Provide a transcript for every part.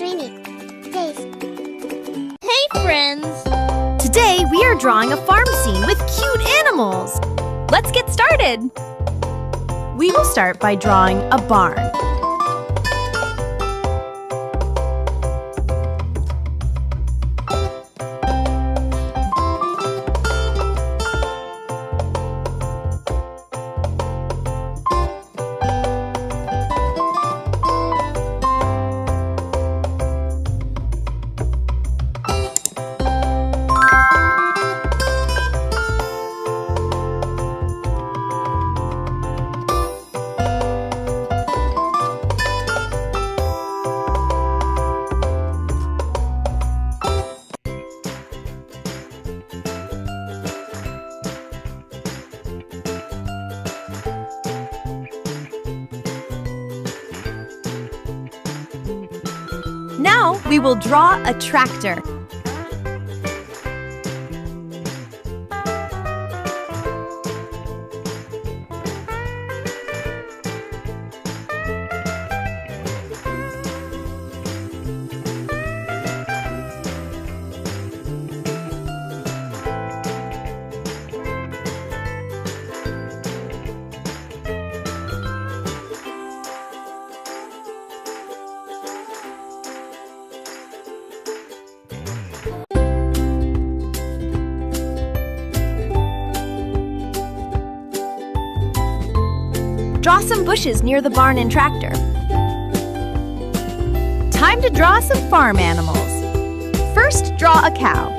Dreamy Days. Hey friends! Today we are drawing a farm scene with cute animals. Let's get started! We will start by drawing a barn. Now we will draw a tractor. Draw some bushes near the barn and tractor. Time to draw some farm animals. First, draw a cow.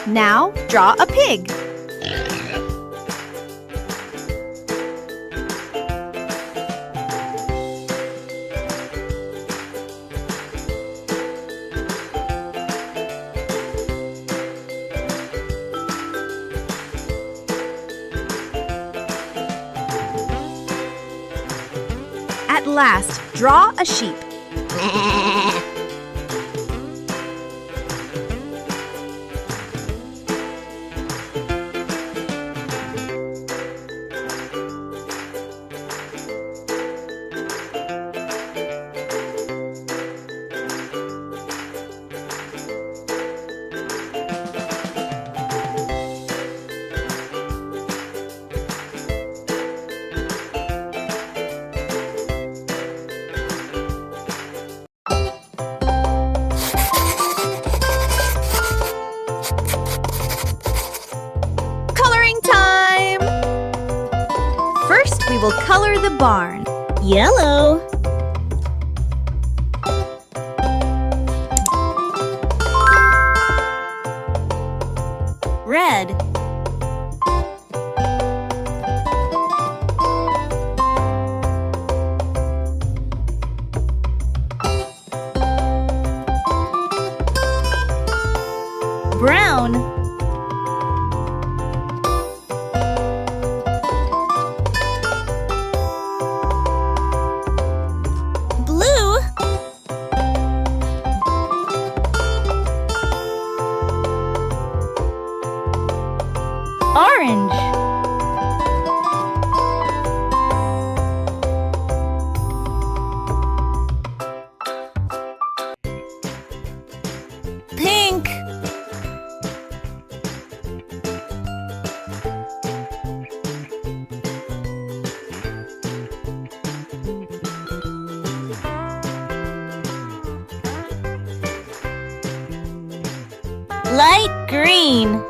Now, draw a pig. At last, draw a sheep. First, we will color the barn. Yellow. Red. Brown. Orange. Pink. Light green.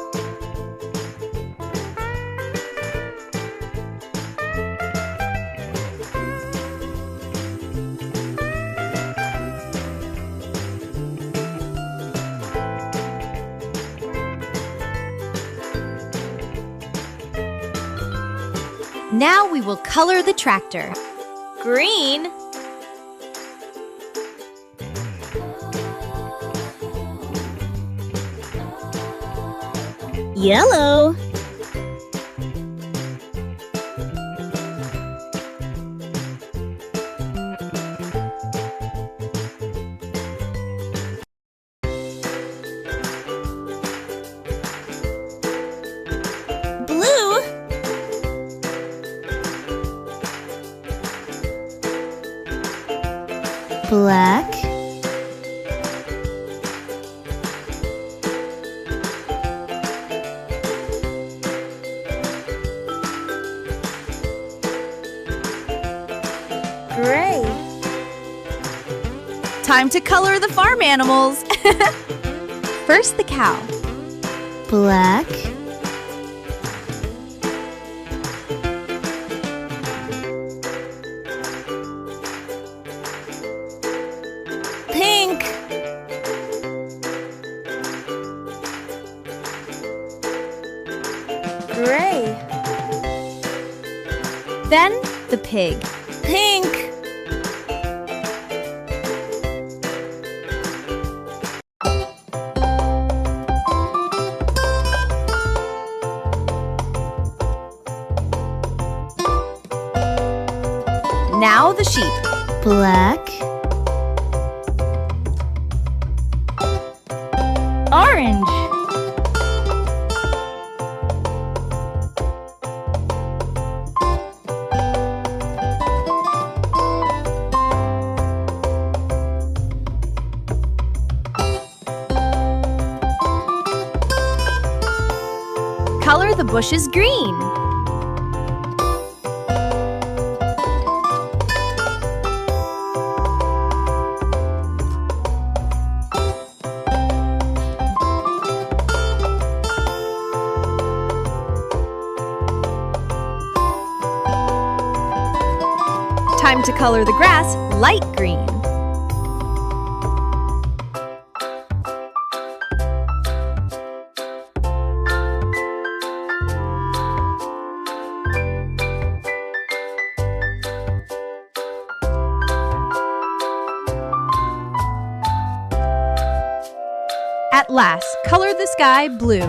Now we will color the tractor. Green. Yellow. Blue. Black. Gray. Time to color the farm animals. First, the cow. Black. Pink. Gray. Then, the pig. Pink. Now the sheep. Black. Orange. Color the bushes green. Time to color the grass light green. At last, color the sky blue.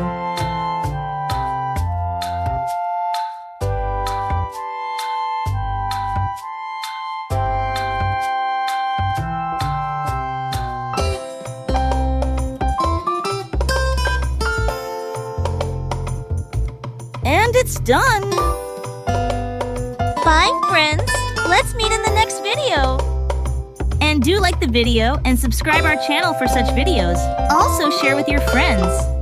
And it's done. Bye, friends. Let's meet in the next video. And do like the video and subscribe our channel for such videos. Also share with your friends.